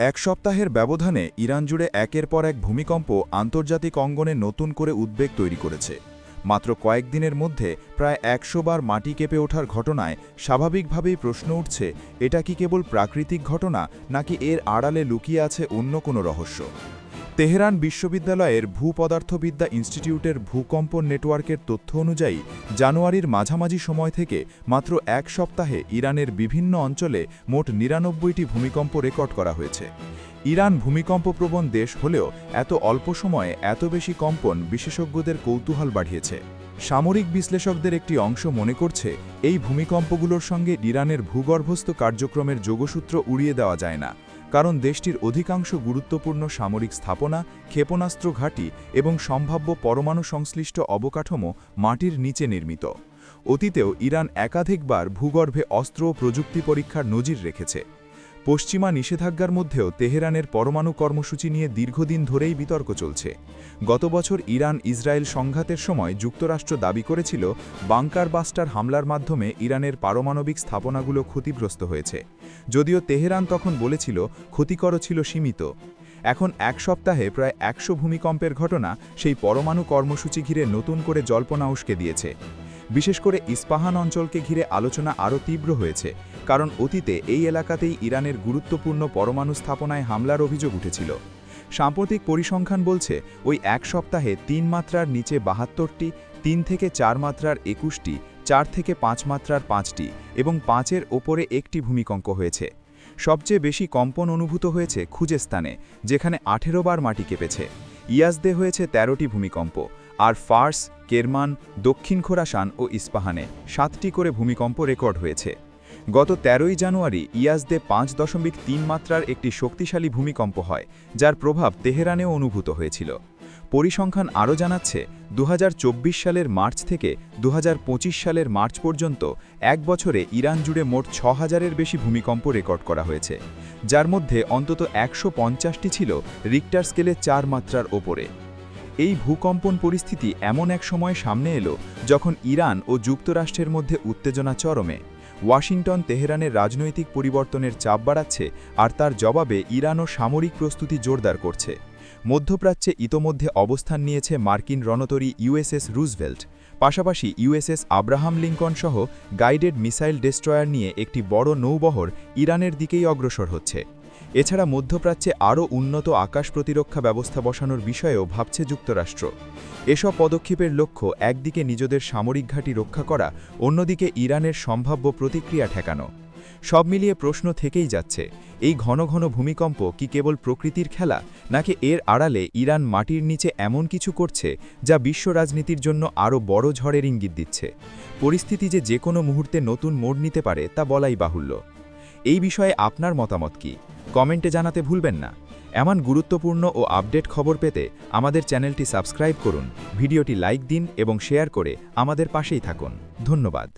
এক সপ্তাহের ব্যবধানে ইরান জুড়ে একের পর এক ভূমিকম্প আন্তর্জাতিক অঙ্গনে নতুন করে উদ্বেগ তৈরি করেছে। মাত্র কয়েকদিনের মধ্যে প্রায় ১০০ বার মাটি কেঁপে ওঠার ঘটনায় স্বাভাবিকভাবেই প্রশ্ন উঠছে, এটা কি কেবল প্রাকৃতিক ঘটনা নাকি এর আড়ালে লুকিয়ে আছে অন্য কোনো রহস্য। তেহরান বিশ্ববিদ্যালয়ের ভূপদার্থবিদ্যা ইনস্টিটিউটের ভূকম্পন নেটওয়ার্কের তথ্য অনুযায়ী জানুয়ারির মাঝামাঝি সময় থেকে মাত্র এক সপ্তাহে ইরানের বিভিন্ন অঞ্চলে মোট ৯৯টি ভূমিকম্প রেকর্ড করা হয়েছে। ইরান ভূমিকম্পপ্রবণ দেশ হলেও এত অল্প সময়ে এত বেশি কম্পন বিশেষজ্ঞদের কৌতূহল বাড়িয়েছে। সামরিক বিশ্লেষকদের একটি অংশ মনে করছে, এই ভূমিকম্পগুলোর সঙ্গে ইরানের ভূগর্ভস্থ কার্যক্রমের যোগসূত্র উড়িয়ে দেওয়া যায় না, কারণ দেশটির অধিকাংশ গুরুত্বপূর্ণ সামরিক স্থাপনা, ক্ষেপণাস্ত্র ঘাঁটি এবং সম্ভাব্য পরমাণু সংশ্লিষ্ট অবকাঠামো মাটির নিচে নির্মিত। অতীতেও ইরান একাধিকবার ভূগর্ভে অস্ত্র ও প্রযুক্তি পরীক্ষার নজির রেখেছে। পশ্চিমা নিষেধাজ্ঞার মধ্যেও তেহরানের পরমাণু কর্মসূচি নিয়ে দীর্ঘদিন ধরেই বিতর্ক চলছে। গত বছর ইরান ইসরায়েল সংঘাতের সময় যুক্তরাষ্ট্র দাবি করেছিল, বাংকার বাস্টার হামলার মাধ্যমে ইরানের পারমাণবিক স্থাপনাগুলো ক্ষতিগ্রস্ত হয়েছে, যদিও তেহরান তখন বলেছিল ক্ষতিকর ছিল সীমিত। এখন এক সপ্তাহে প্রায় ১০০ ভূমিকম্পের ঘটনা সেই পরমাণু কর্মসূচি ঘিরে নতুন করে জল্পনা উস্কে দিয়েছে। বিশেষ করে ইস্পাহান অঞ্চলকে ঘিরে আলোচনা আরও তীব্র হয়েছে, কারণ অতীতে এই এলাকাতেই ইরানের গুরুত্বপূর্ণ পরমাণু স্থাপনায় হামলার অভিযোগ উঠেছিল। সাম্প্রতিক পরিসংখ্যান বলছে, ওই এক সপ্তাহে ৩ মাত্রার নিচে ৭২টি, ৩ থেকে ৪ মাত্রার ২১টি, ৪ থেকে ৫ মাত্রার ৫টি এবং ৫-এর ওপরে একটি ভূমিকম্প হয়েছে। সবচেয়ে বেশি কম্পন অনুভূত হয়েছে খুজেস্তানে, যেখানে ১৮ বার মাটি কেঁপেছে। ইয়াজদে হয়েছে ১৩টি ভূমিকম্প, আর ফার্স, কেরমান, দক্ষিণ খোরাসান ও ইস্পাহানে ৭টি করে ভূমিকম্প রেকর্ড হয়েছে। গত ১৩ই জানুয়ারি ইয়াজদে ৫.৩ মাত্রার একটি শক্তিশালী ভূমিকম্প হয়, যার প্রভাব তেহরানেও অনুভূত হয়েছিল। পরিসংখ্যান আরও জানাচ্ছে, ২০২৪ সালের মার্চ থেকে ২০২৫ সালের মার্চ পর্যন্ত এক বছরে ইরান জুড়ে মোট ৬,০০০-এর বেশি ভূমিকম্প রেকর্ড করা হয়েছে, যার মধ্যে অন্তত ১৫০টি ছিল রিক্টার স্কেলে ৪ মাত্রার ওপরে। এই ভূকম্পন পরিস্থিতি এমন এক সময় সামনে এলো যখন ইরান ও যুক্তরাষ্ট্রের মধ্যে উত্তেজনা চরমে। ওয়াশিংটন তেহরানের রাজনৈতিক পরিবর্তনের চাপ বাড়াচ্ছে, আর তার জবাবে ইরানও সামরিক প্রস্তুতি জোরদার করছে। মধ্যপ্রাচ্যে ইতোমধ্যে অবস্থান নিয়েছে মার্কিন রণতরী ইউএসএস রুজভেল্ট, পাশাপাশি ইউএসএস আব্রাহাম লিঙ্কন সহ গাইডেড মিসাইল ডেস্ট্রয়ার নিয়ে একটি বড় নৌবহর ইরানের দিকেই অগ্রসর হচ্ছে। এছাড়া মধ্যপ্রাচ্যে আরও উন্নত আকাশ প্রতিরক্ষা ব্যবস্থা বসানোর বিষয়েও ভাবছে যুক্তরাষ্ট্র। এসব পদক্ষেপের লক্ষ্য একদিকে নিজেদের সামরিক ঘাঁটি রক্ষা করা, অন্যদিকে ইরানের সম্ভাব্য প্রতিক্রিয়া ঠেকানো। সব মিলিয়ে প্রশ্ন থেকেই যাচ্ছে, এই ঘন ঘন ভূমিকম্প কি কেবল প্রকৃতির খেলা, নাকি এর আড়ালে ইরান মাটির নিচে এমন কিছু করছে যা বিশ্ব রাজনীতির জন্য আরও বড় ঝড়ের ইঙ্গিত দিচ্ছে। পরিস্থিতি যে কোনো মুহূর্তে নতুন মোড় নিতে পারে তা বলাই বাহুল্য। এই বিষয়ে আপনার মতামত কি? কমেন্টে জানাতে ভুলবেন না। এমন গুরুত্বপূর্ণ ও আপডেট খবর পেতে আমাদের চ্যানেলটি সাবস্ক্রাইব করুন, ভিডিওটি লাইক দিন এবং শেয়ার করে আমাদের পাশেই থাকুন। ধন্যবাদ।